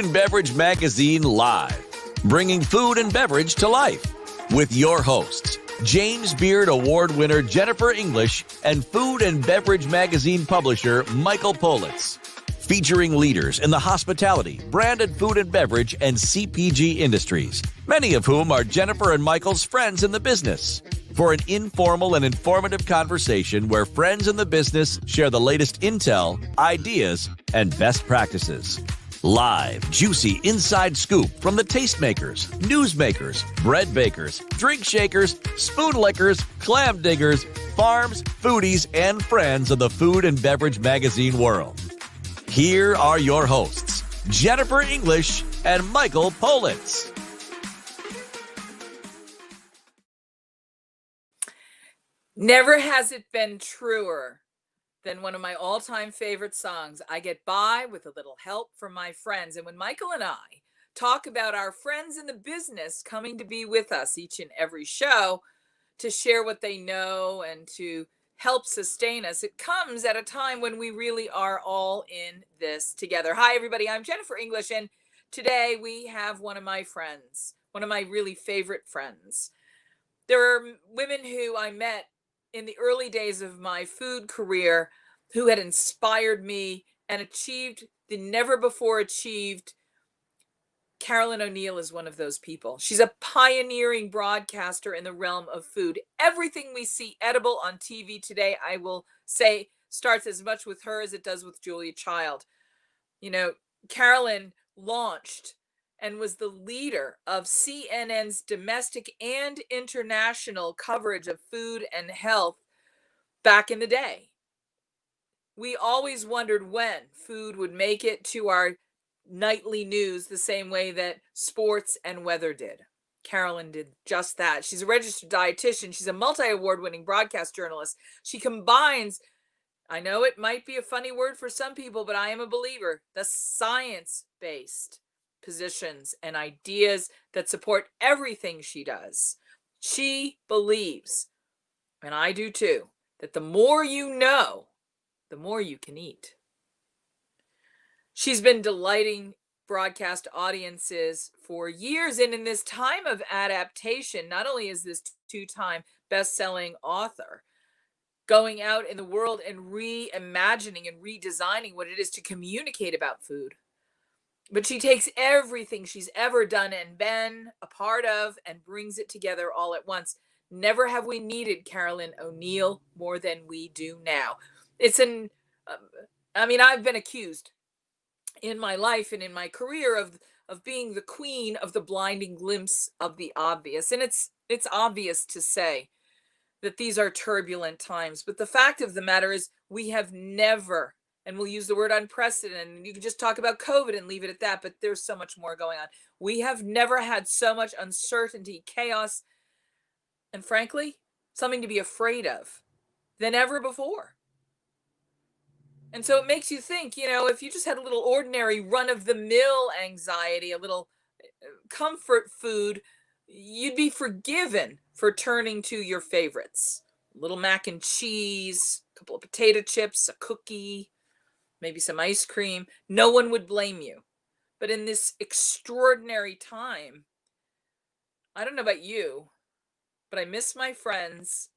and Beverage Magazine Live, bringing food and beverage to life with your hosts, James Beard Award winner Jennifer English and Food and Beverage Magazine publisher Michael Politz. Featuring leaders in the hospitality, branded food and beverage, and CPG industries, many of whom are Jennifer and Michael's friends in the business. For an informal and informative conversation where friends in the business share the latest intel, ideas, and best practices. Live, juicy inside scoop from the tastemakers, newsmakers, bread bakers, drink shakers, spoon lickers, clam diggers, farms, foodies, and friends of the food and beverage magazine world. Here are your hosts, Jennifer English and Michael Politz. Never has it been truer than one of my all-time favorite songs, I Get By with a Little Help from My Friends. And when Michael and I talk about our friends in the business coming to be with us each and every show to share what they know and to help sustain us, it comes at a time when we really are all in this together. Hi, everybody. I'm Jennifer English, and today we have one of my friends, one of my really favorite friends. There are women who I met in the early days of my food career who had inspired me and achieved the never before achieved. Carolyn O'Neil is one of those people. She's a pioneering broadcaster in the realm of food. Everything we see edible on TV today, I will say, starts as much with her as it does with Julia Child. You know, Carolyn launched and was the leader of CNN's domestic and international coverage of food and health back in the day. We always wondered when food would make it to our nightly news the same way that sports and weather did. Carolyn did just that. She's a registered dietitian. She's a multi-award winning broadcast journalist. She combines, I know it might be a funny word for some people, but I am a believer, the science-based positions and ideas that support everything she does. She believes, and I do too, that the more you know, the more you can eat. She's been delighting broadcast audiences for years, and in this time of adaptation, not only is this two-time best-selling author going out in the world and reimagining and redesigning what it is to communicate about food, but she takes everything she's ever done and been a part of and brings it together all at once. Never have we needed Carolyn O'Neil more than we do now. I've been accused in my life and in my career of being the queen of the blinding glimpse of the obvious. And it's obvious to say that these are turbulent times. But the fact of the matter is we have never, and we'll use the word unprecedented, and you can just talk about COVID and leave it at that, but there's so much more going on. We have never had so much uncertainty, chaos, and frankly, something to be afraid of than ever before. And so it makes you think, if you just had a little ordinary run-of-the-mill anxiety, a little comfort food, you'd be forgiven for turning to your favorites. A little mac and cheese, a couple of potato chips, a cookie, maybe some ice cream. No one would blame you. But in this extraordinary time, I don't know about you, but I miss my friends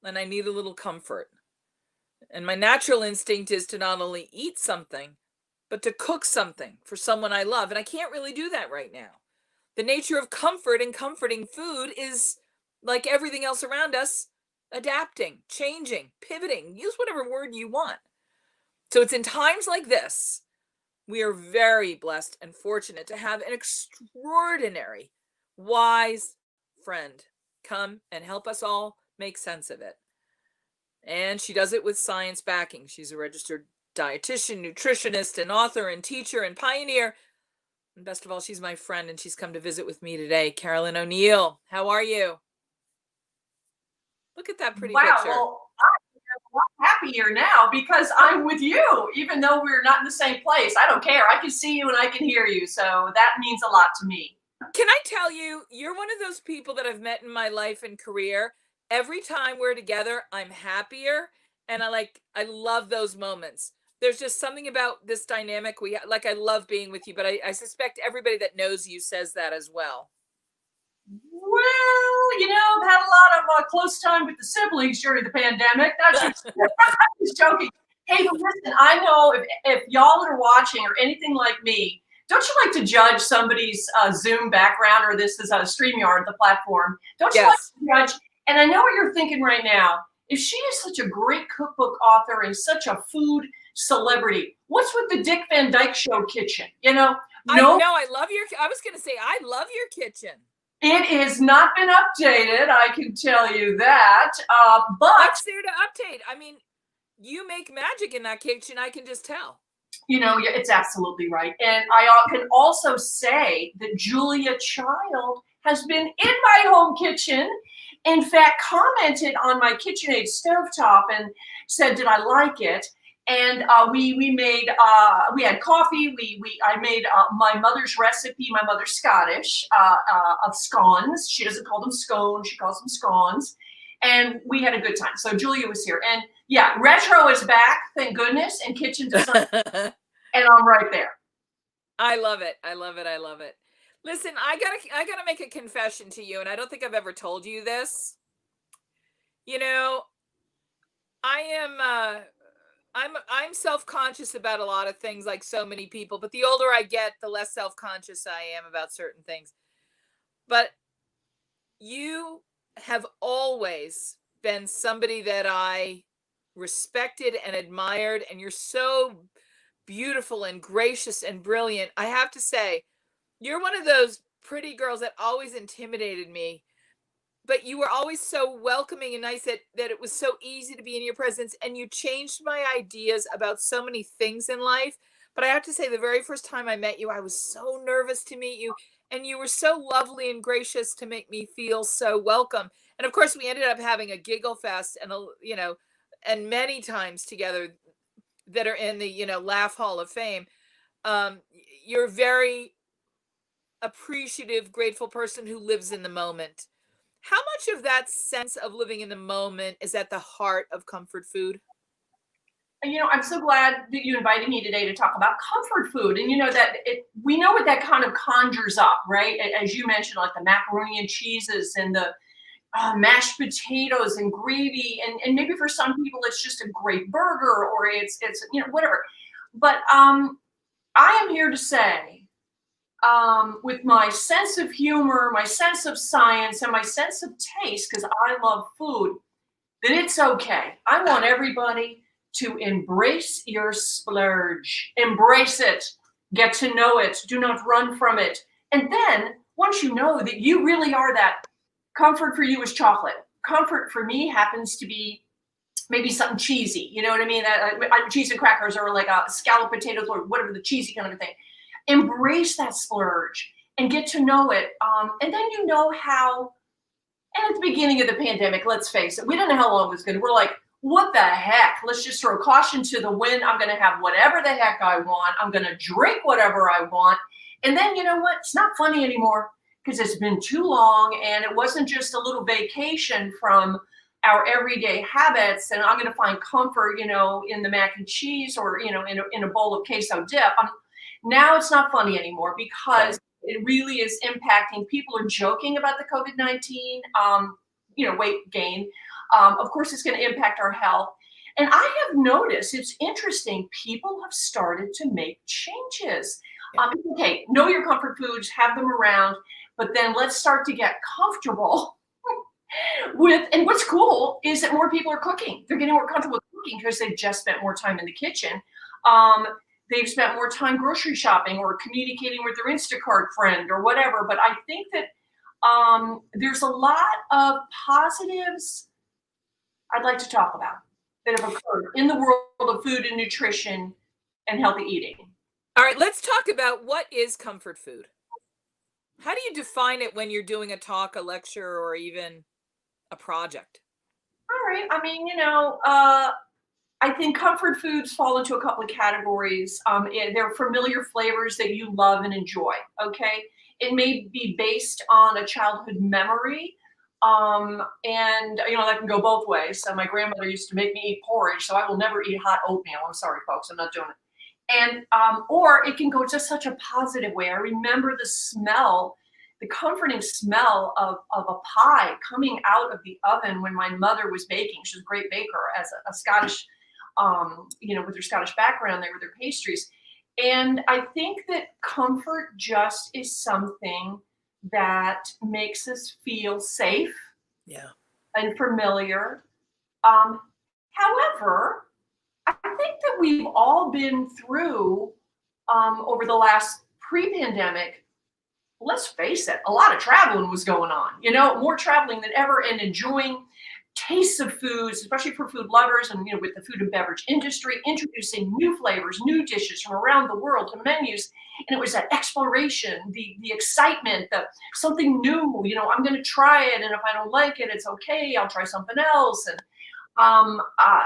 and I need a little comfort. And my natural instinct is to not only eat something, but to cook something for someone I love. And I can't really do that right now. The nature of comfort and comforting food is, like everything else around us, adapting, changing, pivoting. Use whatever word you want. So it's in times like this, we are very blessed and fortunate to have an extraordinary, wise friend come and help us all make sense of it. And she does it with science backing. She's a registered dietitian, nutritionist, and author, and teacher, and pioneer. And best of all, she's my friend, and she's come to visit with me today. Carolyn O'Neil, how are you? Look at that pretty picture. Well, I'm a lot happier now because I'm with you, even though we're not in the same place. I don't care. I can see you and I can hear you, so that means a lot to me. Can I tell you, you're one of those people that I've met in my life and career. Every time we're together, I'm happier, and I love those moments. there's just something about this dynamic like. I love being with you, but I suspect everybody that knows you says that as well. Well, I've had a lot of close time with the siblings during the pandemic. That's just, I'm just joking. Hey, but listen, I know if y'all are watching or anything like me, don't you like to judge somebody's Zoom background, or this is a StreamYard, the platform? Don't you like to judge? And I know what you're thinking right now. If she is such a great cookbook author and such a food celebrity, what's with the Dick Van Dyke Show kitchen? I know. I love I was going to say, I love your kitchen. It has not been updated, I can tell you that. But what's there to update? I mean, you make magic in that kitchen. I can just tell. It's absolutely right. And I can also say that Julia Child has been in my home kitchen. In fact, commented on my KitchenAid stovetop and said, did I like it? And we made, we had coffee. I made my mother's recipe. My mother's Scottish, of scones. She doesn't call them scones. She calls them scones. And we had a good time. So Julia was here. And yeah, retro is back, thank goodness. And kitchen design. And I'm right there. I love it. I love it. I love it. Listen, I gotta make a confession to you. And I don't think I've ever told you this. I'm self-conscious about a lot of things, like so many people, but the older I get, the less self-conscious I am about certain things. But you have always been somebody that I respected and admired, and you're so beautiful and gracious and brilliant. I have to say, you're one of those pretty girls that always intimidated me. But you were always so welcoming and nice that it was so easy to be in your presence. And you changed my ideas about so many things in life. But I have to say, the very first time I met you, I was so nervous to meet you. And you were so lovely and gracious to make me feel so welcome. And of course, we ended up having a giggle fest and many times together that are in the, Laugh Hall of Fame. You're a very appreciative, grateful person who lives in the moment. How much of that sense of living in the moment is at the heart of comfort food? I'm so glad that you invited me today to talk about comfort food. And we know what that kind of conjures up, right? As you mentioned, like the macaroni and cheeses and the mashed potatoes and gravy. And maybe for some people, it's just a great burger, or it's whatever. But I am here to say, with my sense of humor, my sense of science, and my sense of taste, because I love food, that it's okay. I want everybody to embrace your splurge. Embrace it. Get to know it. Do not run from it. And then, once you know that you really are that, comfort for you is chocolate. Comfort for me happens to be maybe something cheesy. You know what I mean? Cheese and crackers, or like scalloped potatoes, or whatever, the cheesy kind of a thing. Embrace that splurge and get to know it. And then how, and at the beginning of the pandemic, let's face it, we didn't know how long it was going to. We're like, what the heck? Let's just throw caution to the wind. I'm going to have whatever the heck I want. I'm going to drink whatever I want. And then, you know what? It's not funny anymore because it's been too long, and it wasn't just a little vacation from our everyday habits. And I'm going to find comfort, in the mac and cheese, or, in a bowl of queso dip. Now it's not funny anymore because it really is impacting. People are joking about the COVID-19, weight gain. Of course, it's going to impact our health. And I have noticed, it's interesting, people have started to make changes. Okay, know your comfort foods, have them around, but then let's start to get comfortable with, and what's cool is that more people are cooking. They're getting more comfortable with cooking because they've just spent more time in the kitchen. They've spent more time grocery shopping or communicating with their Instacart friend or whatever. But I think that there's a lot of positives I'd like to talk about that have occurred in the world of food and nutrition and healthy eating. All right, let's talk about what is comfort food. How do you define it when you're doing a talk, a lecture, or even a project? All right. I mean, I think comfort foods fall into a couple of categories. They're familiar flavors that you love and enjoy, okay? It may be based on a childhood memory. And that can go both ways. So my grandmother used to make me eat porridge, so I will never eat hot oatmeal. I'm sorry, folks, I'm not doing it. And or it can go just such a positive way. I remember the smell, the comforting smell of a pie coming out of the oven when my mother was baking. She was a great baker as a Scottish, with her Scottish background there with her pastries. And I think that comfort just is something that makes us feel safe, Yeah, and familiar. However, I think that we've all been through, over the last pre-pandemic, let's face it, a lot of traveling was going on, more traveling than ever, and enjoying tastes of foods, especially for food lovers, and with the food and beverage industry, introducing new flavors, new dishes from around the world to menus. And it was that exploration, the excitement, the something new, I'm going to try it, and if I don't like it, it's okay, I'll try something else. Um, uh,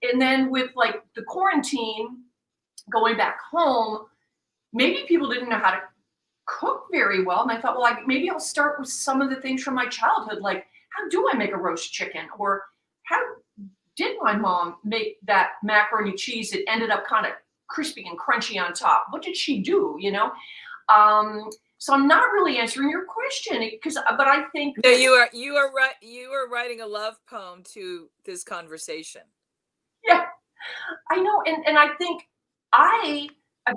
and then with like the quarantine, going back home, maybe people didn't know how to cook very well. And I thought, well, maybe I'll start with some of the things from my childhood, like how do I make a roast chicken? Or how did my mom make that macaroni cheese that ended up kind of crispy and crunchy on top? What did she do, So I'm not really answering your question but I think no, you are right. You are writing a love poem to this conversation. Yeah, I know. And I think I've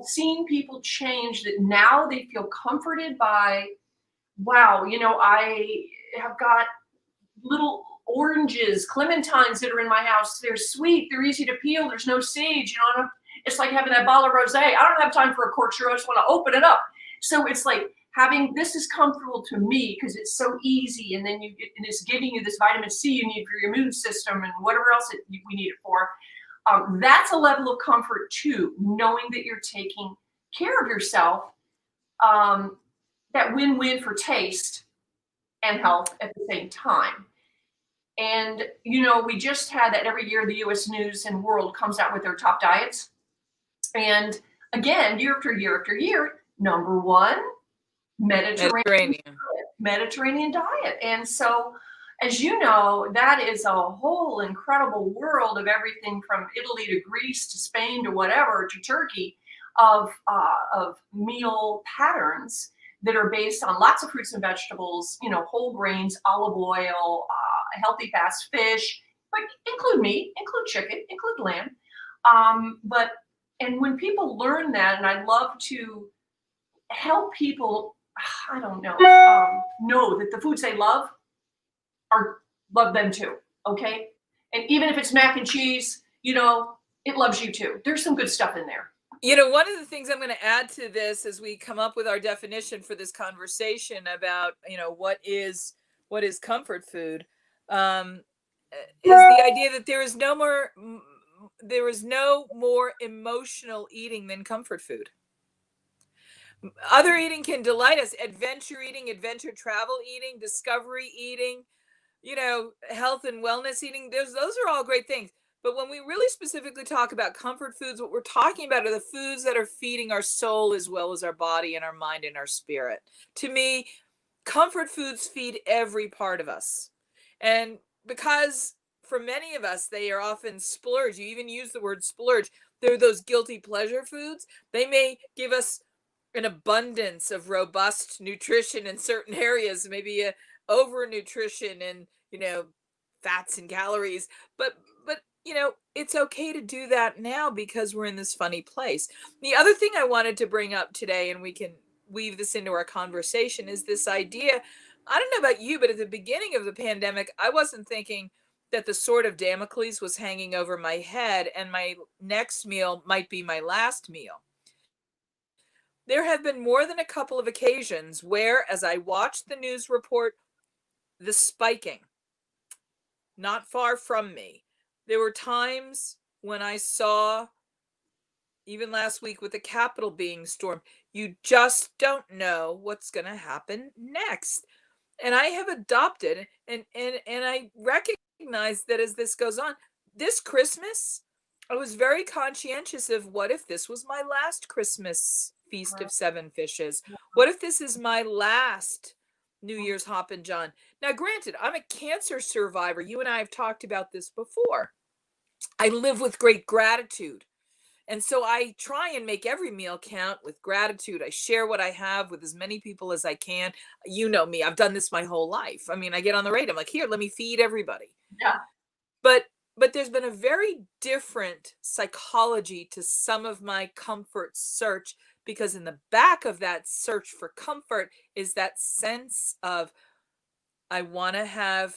seen people change, that now they feel comforted by, wow, I have got little oranges, clementines that are in my house. They're sweet, they're easy to peel, there's no seeds, it's like having that bottle of rosé. I don't have time for a corkscrew, I just want to open it up. So it's like this is comfortable to me because it's so easy, and then and it's giving you this vitamin C you need for your immune system and whatever else we need it for. That's a level of comfort too, knowing that you're taking care of yourself. That win-win for taste and health at the same time. And we just had that every year the U.S. News and World comes out with their top diets. And again, year after year after year, number one, Mediterranean diet. And so, as you know, that is a whole incredible world of everything from Italy to Greece to Spain to whatever, to Turkey, of meal patterns that are based on lots of fruits and vegetables, whole grains, olive oil, healthy fast fish, but include meat, include chicken, include lamb. And when people learn that, and I love to help people, I don't know that the foods they love love them too, okay? And even if it's mac and cheese, it loves you too. There's some good stuff in there. One of the things I'm going to add to this as we come up with our definition for this conversation about, what is comfort food, is the idea that there is no more emotional eating than comfort food. Other eating can delight us: adventure eating, adventure travel eating, discovery eating, health and wellness eating. Those are all great things. But when we really specifically talk about comfort foods, what we're talking about are the foods that are feeding our soul as well as our body and our mind and our spirit. To me, comfort foods feed every part of us. And because for many of us, they are often splurge. You even use the word splurge. They're those guilty pleasure foods. They may give us an abundance of robust nutrition in certain areas, maybe a overnutrition and, fats and calories. But it's okay to do that now because we're in this funny place. The other thing I wanted to bring up today, and we can weave this into our conversation, is this idea. I don't know about you, but at the beginning of the pandemic, I wasn't thinking that the sword of Damocles was hanging over my head and my next meal might be my last meal. There have been more than a couple of occasions where, as I watched the news report, the spiking, not far from me, there were times when I saw, even last week with the Capitol being stormed, you just don't know what's going to happen next. And I have adopted, and I recognize that as this goes on, this Christmas, I was very conscientious of, what if this was my last Christmas feast of 7 fishes? What if this is my last New Year's Hoppin' John. Now, granted, I'm a cancer survivor. You and I have talked about this before. I live with great gratitude. And so I try and make every meal count with gratitude. I share what I have with as many people as I can. You know me, I've done this my whole life. I mean, I get on the radio, I'm like, here, let me feed everybody. Yeah. But there's been a very different psychology to some of my comfort search, because in the back of that search for comfort is that sense of, I want to have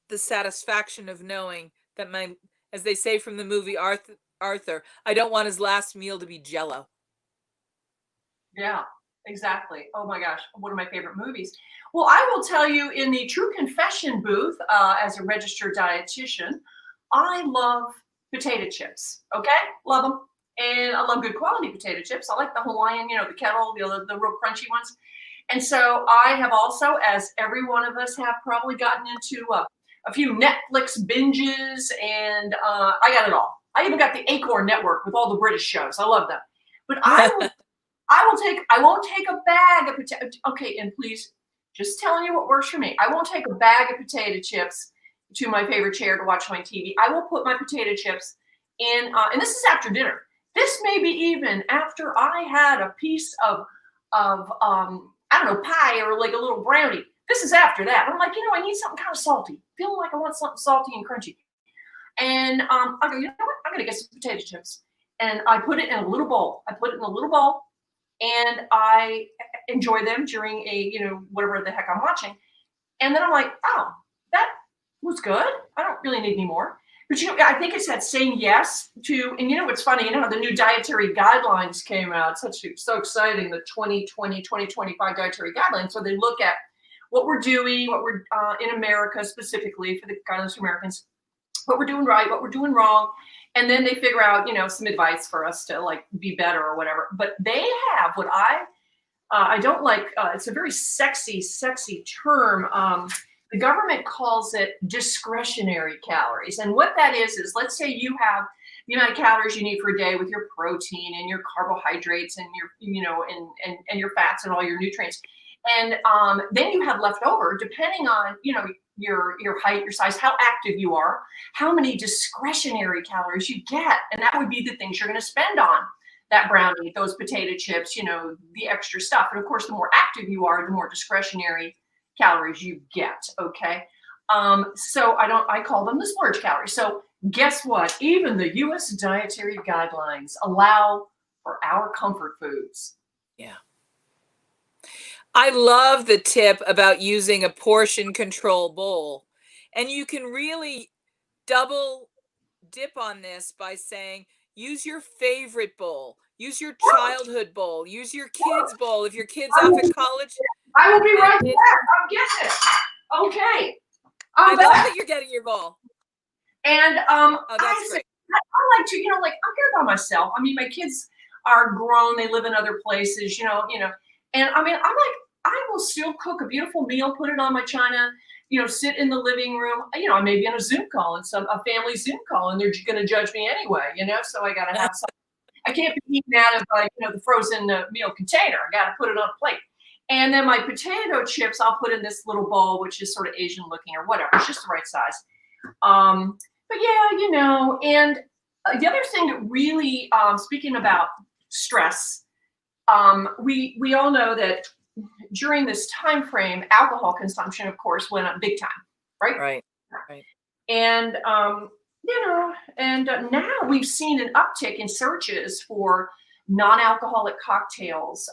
the satisfaction of knowing that my, as they say from the movie Arthur, I don't want his last meal to be Jello. Yeah, exactly. Oh my gosh, one of my favorite movies. Well, I will tell you, in the True Confession booth, as a registered dietitian, I love potato chips. Okay, love them, and I love good quality potato chips. I like the Hawaiian, the kettle, the real crunchy ones. And so I have also, as every one of us have probably, gotten into a few Netflix binges, and I got it all. I even got the Acorn Network with all the British shows. I love them. But I won't take a bag of potato. Okay, and please, just telling you what works for me. I won't take a bag of potato chips to my favorite chair to watch my TV. I will put my potato chips in, and this is after dinner. This may be even after I had a piece of I don't know, pie or like a little brownie. This is after that. I'm like, I need something kind of salty. Feeling like I want something salty and crunchy. And I go, you know what? I'm gonna get some potato chips. And I put it in a little bowl. And I enjoy them during whatever the heck I'm watching. And then I'm like, oh, that was good. I don't really need any more. But I think it's that saying yes to, and what's funny, the new dietary guidelines came out. So exciting, the 2020-2025 dietary guidelines. So they look at what we're doing, what we're in America specifically for the guidelines for Americans, what we're doing right, what we're doing wrong. And then they figure out, some advice for us to like be better or whatever. But they have what I don't like. It's a very sexy term. The government calls it discretionary calories. And what that is let's say you have the amount of calories you need for a day with your protein and your carbohydrates and your, and your fats and all your nutrients. And then you have left over, depending on, your height, your size, how active you are, how many discretionary calories you get. And that would be the things you're going to spend on that brownie, those potato chips, the extra stuff. And of course, the more active you are, the more discretionary calories you get. Okay. So I call them the splurge calories. So guess what? Even the US dietary guidelines allow for our comfort foods. Yeah. I love the tip about using a portion control bowl. And you can really double dip on this by saying, use your favorite bowl, use your childhood bowl, use your kids' bowl. If your kid's off at college. I will be right back. I'm getting it. Okay. I love that you're getting your bowl. And that's great. I like to, I'm here by myself. I mean, my kids are grown. They live in other places, and I mean, I will still cook a beautiful meal, put it on my china, sit in the living room. I may be on a Zoom call, and a family Zoom call, and they're going to judge me anyway, so I got to have something. I can't be eating out of, the frozen meal container. I got to put it on a plate. And then my potato chips, I'll put in this little bowl, which is sort of Asian looking or whatever. It's just the right size. But yeah, and the other thing that really, speaking about stress, we all know that during this time frame, alcohol consumption, of course, went up big time, right? Right. And now we've seen an uptick in searches for non-alcoholic cocktails.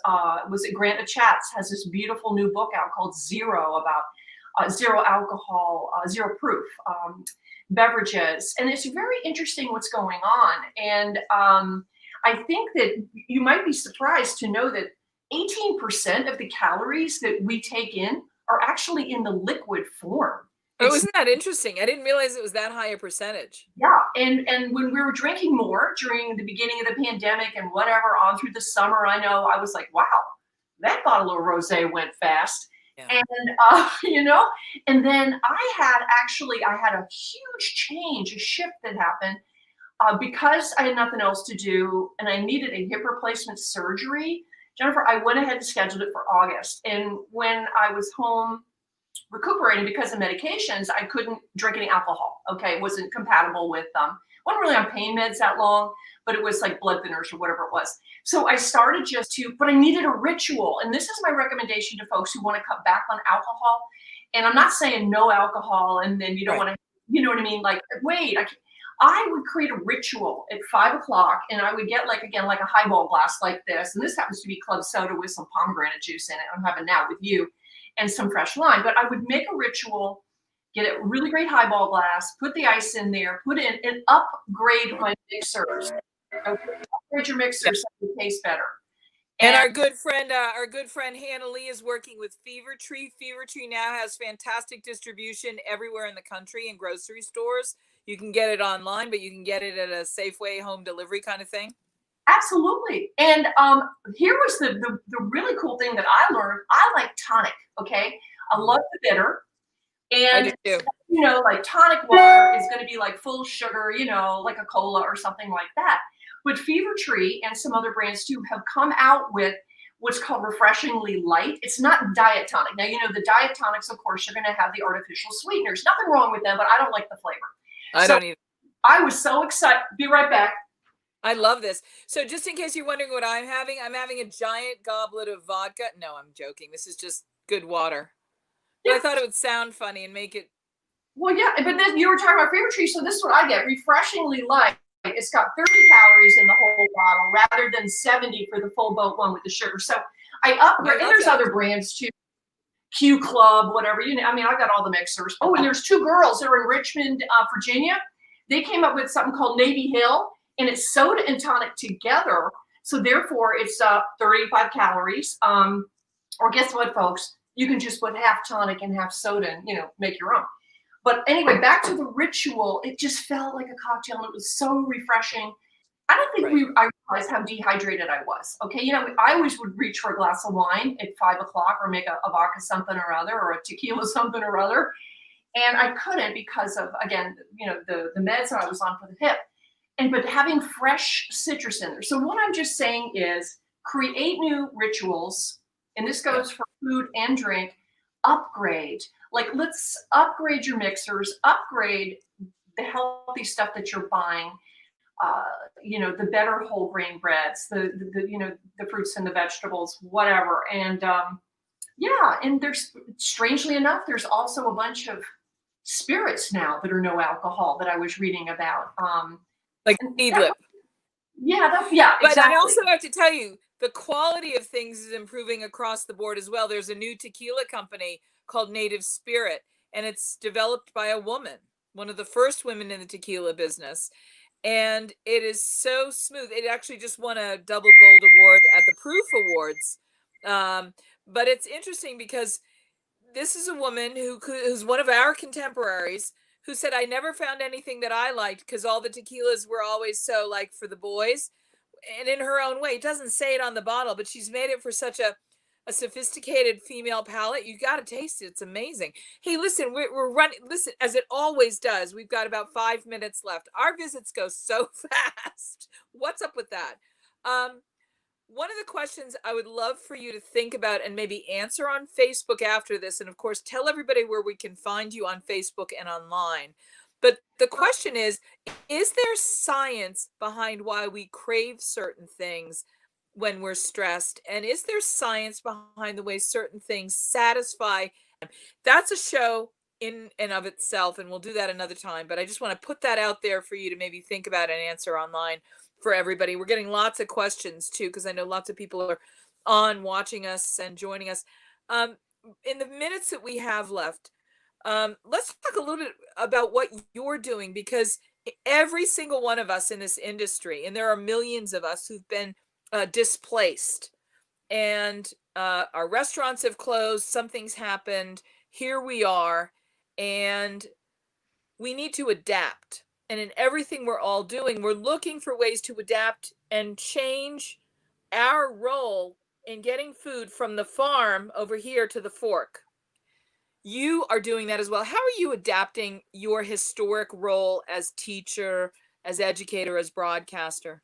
Was it Grant Achatz has this beautiful new book out called Zero, about zero alcohol, zero proof beverages, and it's very interesting what's going on. And I think that you might be surprised to know that 18% of the calories that we take in are actually in the liquid form. Oh, isn't that interesting? I didn't realize it was that high a percentage. Yeah, and when we were drinking more during the beginning of the pandemic and whatever on through the summer, I know I was like, wow, that bottle of rosé went fast. Yeah. And and then I had a huge change, a shift that happened because I had nothing else to do and I needed a hip replacement surgery. Jennifer, I went ahead and scheduled it for August. And when I was home recuperating because of medications, I couldn't drink any alcohol. Okay. It wasn't compatible with, wasn't really on pain meds that long, but it was like blood thinners or whatever it was. So I started but I needed a ritual. And this is my recommendation to folks who want to cut back on alcohol. And I'm not saying no alcohol and then you don't want to, you know what I mean? Like, wait, I would create a ritual at 5 o'clock and I would get like a highball glass like this. And this happens to be club soda with some pomegranate juice in it. I'm having now with you and some fresh lime, but I would make a ritual, get a really great highball glass, put the ice in there, put in and upgrade my mixers. Okay? Upgrade your mixers so it tastes better. And our good friend Hannah Lee is working with Fever Tree. Fever Tree now has fantastic distribution everywhere in the country in grocery stores. You can get it online, but you can get it at a Safeway home delivery kind of thing. Absolutely. And here was the really cool thing that I learned. I like tonic. Okay. I love the bitter. And, I do too. You know, like tonic water is going to be like full sugar, you know, like a cola or something like that. But Fever Tree and some other brands too have come out with what's called refreshingly light. It's not diet tonic. Now, you know, the diet tonics, of course, you're going to have the artificial sweeteners. Nothing wrong with them, but I don't like the flavor. I don't either. I was so excited. Be right back. I love this. So just in case you're wondering what I'm having a giant goblet of vodka. No, I'm joking. This is just good water. But I thought it would sound funny and make it. Well, yeah, but then you were talking about Fever Tree. So this is what I get. Refreshingly light. It's got 30 calories in the whole bottle rather than 70 for the full boat one with the sugar. So I upgrade. And there's other brands too. Q Club, whatever. You know, I mean, I got all the mixers. Oh, and there's 2 girls that are in Richmond, Virginia. They came up with something called Navy Hill, and it's soda and tonic together. So therefore, it's 35 calories. Or guess what, folks? You can just put half tonic and half soda and, you know, make your own. But anyway, back to the ritual. It just felt like a cocktail, and it was so refreshing. I don't think I realized how dehydrated I was. Okay, you know, I always would reach for a glass of wine at 5 o'clock or make a vodka something or other or a tequila something or other. And I couldn't because of, again, you know, the meds that I was on for the hip. But having fresh citrus in there. So what I'm just saying is create new rituals. And this goes for food and drink. Upgrade. Like, let's upgrade your mixers, upgrade the healthy stuff that you're buying. You know, the better whole grain breads, the you know, the fruits and the vegetables, whatever. And and there's, strangely enough, there's also a bunch of spirits now that are no alcohol that I was reading about. Like Seedlip. Yeah, But exactly. I also have to tell you, the quality of things is improving across the board as well. There's a new tequila company called Native Spirit, and it's developed by a woman, one of the first women in the tequila business. And it is so smooth. It actually just won a double gold award at the Proof Awards. But it's interesting because this is a woman who's one of our contemporaries who said, I never found anything that I liked because all the tequilas were always so like for the boys. And in her own way, it doesn't say it on the bottle, but she's made it for such a sophisticated female palate. You got to taste it. It's amazing. Hey, listen, we're running. Listen, as it always does, we've got about 5 minutes left. Our visits go so fast. What's up with that? One of the questions I would love for you to think about and maybe answer on Facebook after this, and of course, tell everybody where we can find you on Facebook and online. But the question is there science behind why we crave certain things when we're stressed? And is there science behind the way certain things satisfy? That's a show in and of itself, and we'll do that another time. But I just want to put that out there for you to maybe think about and answer online for everybody. We're getting lots of questions too, because I know lots of people are on watching us and joining us. In the minutes that we have left, let's talk a little bit about what you're doing, because every single one of us in this industry, and there are millions of us who've been displaced, and our restaurants have closed, something's happened, here we are, and we need to adapt. And in everything we're all doing, we're looking for ways to adapt and change our role in getting food from the farm over here to the fork. You are doing that as well. How are you adapting your historic role as teacher, as educator, as broadcaster?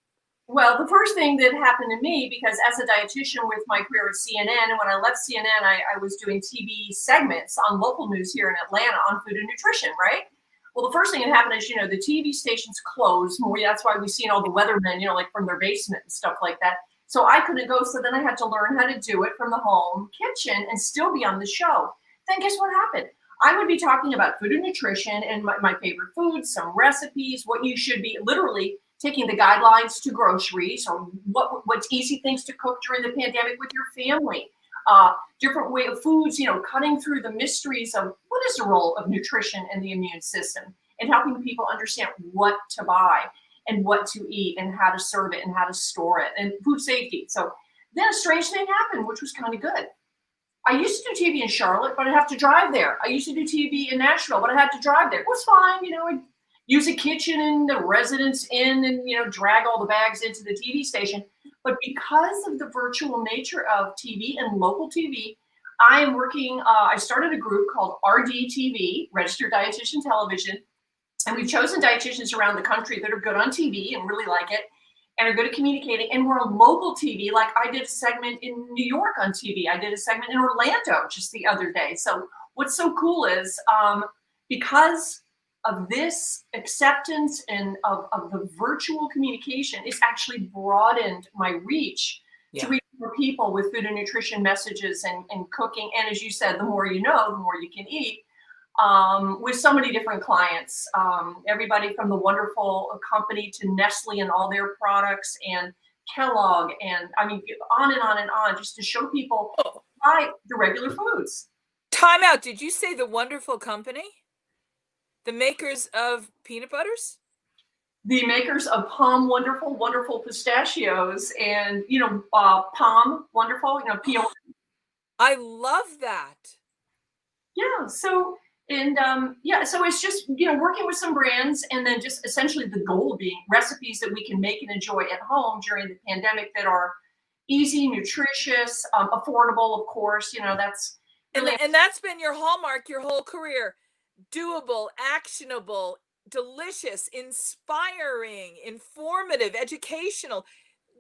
Well, the first thing that happened to me, because as a dietitian with my career at CNN, and when I left CNN, I was doing TV segments on local news here in Atlanta on food and nutrition, right? Well, the first thing that happened is, the TV stations closed. That's why we've seen all the weathermen, like from their basement and stuff like that. So I couldn't go. So then I had to learn how to do it from the home kitchen and still be on the show. Then guess what happened? I would be talking about food and nutrition and my favorite foods, some recipes, what you should be literally taking the guidelines to groceries, or what's easy things to cook during the pandemic with your family. Different way of foods, cutting through the mysteries of what is the role of nutrition in the immune system, and helping people understand what to buy and what to eat and how to serve it and how to store it, and food safety. So then a strange thing happened, which was kind of good. I used to do TV in Charlotte, but I'd have to drive there. I used to do TV in Nashville, but I had to drive there. It was fine, I'd use a kitchen in the residence inn and, drag all the bags into the TV station. But because of the virtual nature of TV and local TV, I am working, I started a group called RDTV, Registered Dietitian Television. And we've chosen dietitians around the country that are good on TV and really like it and are good at communicating. And we're on local TV. Like I did a segment in New York on TV. I did a segment in Orlando just the other day. So what's so cool is because of this acceptance and of the virtual communication, it's actually broadened my reach to reach more people with food and nutrition messages and cooking. And as you said, the more you know, the more you can eat. With so many different clients, everybody from the wonderful company to Nestle and all their products, and Kellogg, and I mean, on and on and on, just to show people why the regular foods. Time out. Did you say the wonderful company? The makers of peanut butters? The makers of Palm Wonderful, Wonderful Pistachios, and, Palm Wonderful, P-O. I love that. Yeah. So, and so it's just, working with some brands, and then just essentially the goal being recipes that we can make and enjoy at home during the pandemic that are easy, nutritious, affordable, of course, that's. Really, and that's been your hallmark your whole career. Doable, actionable, delicious, inspiring, informative, educational.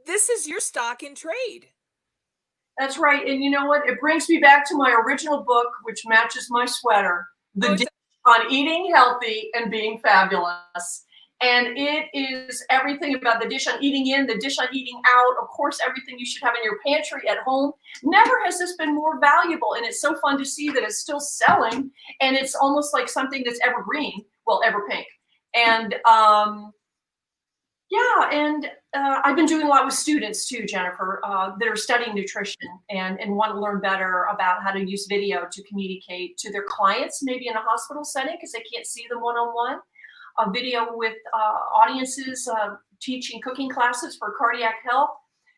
This is your stock in trade. That's right. And you know what? It brings me back to my original book, which matches my sweater, The Dish on Eating Healthy and Being Fabulous. And it is everything about the dish on eating in, the dish on eating out, of course, everything you should have in your pantry at home. Never has this been more valuable. And it's so fun to see that it's still selling. And it's almost like something that's evergreen, well, ever pink. And I've been doing a lot with students too, Jennifer, that are studying nutrition and want to learn better about how to use video to communicate to their clients, maybe in a hospital setting because they can't see them one-on-one. A video with audiences teaching cooking classes for cardiac health.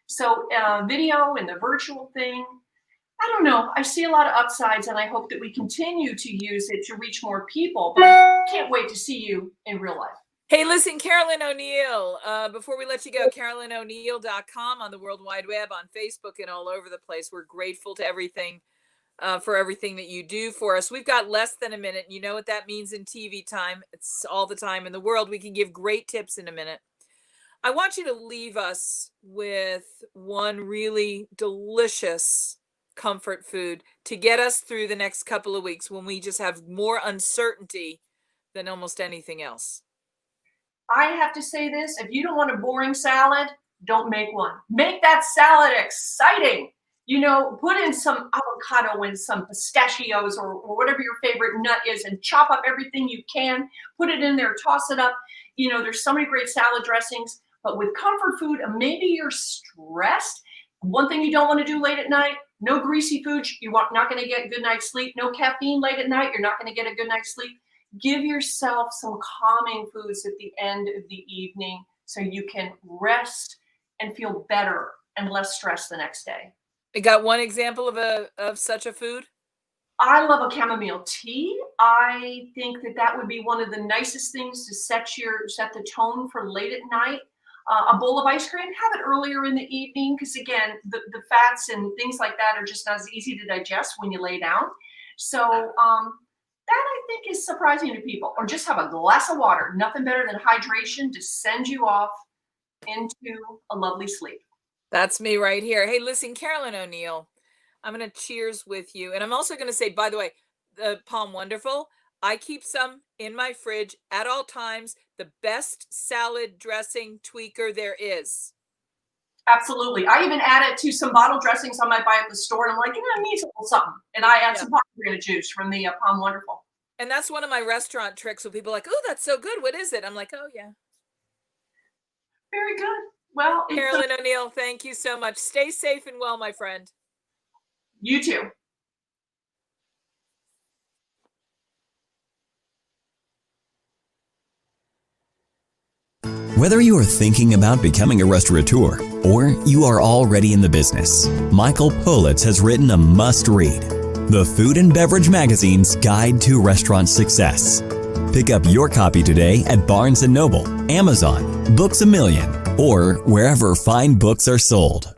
So video and the virtual thing, I don't know. I see a lot of upsides, and I hope that we continue to use it to reach more people. But I can't wait to see you in real life. Hey, listen, Carolyn O'Neil, before we let you go, CarolynO'Neil.com on the World Wide Web, on Facebook, and all over the place. We're grateful to everything. For everything that you do for us. We've got less than a minute. You know what that means in TV time. It's all the time in the world. We can give great tips in a minute. I want you to leave us with one really delicious comfort food to get us through the next couple of weeks when we just have more uncertainty than almost anything else. I have to say this. If you don't want a boring salad, don't make one. Make that salad exciting. Put in some avocado and some pistachios or whatever your favorite nut is, and chop up everything you can. Put it in there, toss it up. There's so many great salad dressings. But with comfort food, maybe you're stressed. One thing you don't want to do late at night, no greasy food. You're not going to get a good night's sleep. No caffeine late at night. You're not going to get a good night's sleep. Give yourself some calming foods at the end of the evening so you can rest and feel better and less stressed the next day. You got one example of such a food? I love a chamomile tea. I think that would be one of the nicest things to set the tone for late at night. A bowl of ice cream, have it earlier in the evening, because again, the fats and things like that are just not as easy to digest when you lay down. So that I think is surprising to people. Or just have a glass of water. Nothing better than hydration to send you off into a lovely sleep. That's me right here. Hey, listen, Carolyn O'Neil, I'm going to cheers with you. And I'm also going to say, by the way, the Palm Wonderful, I keep some in my fridge at all times. The best salad dressing tweaker there is. Absolutely. I even add it to some bottle dressings I might buy at the store. And I'm like, I need a little something. And I add some pomegranate juice from the Palm Wonderful. And that's one of my restaurant tricks when people are like, oh, that's so good. What is it? I'm like, oh, yeah. Very good. Well, Carolyn O'Neil, thank you so much. Stay safe and well, my friend. You too. Whether you are thinking about becoming a restaurateur or you are already in the business, Michael Politz has written a must-read, The Food and Beverage Magazine's Guide to Restaurant Success. Pick up your copy today at Barnes & Noble, Amazon, Books A Million, or wherever fine books are sold.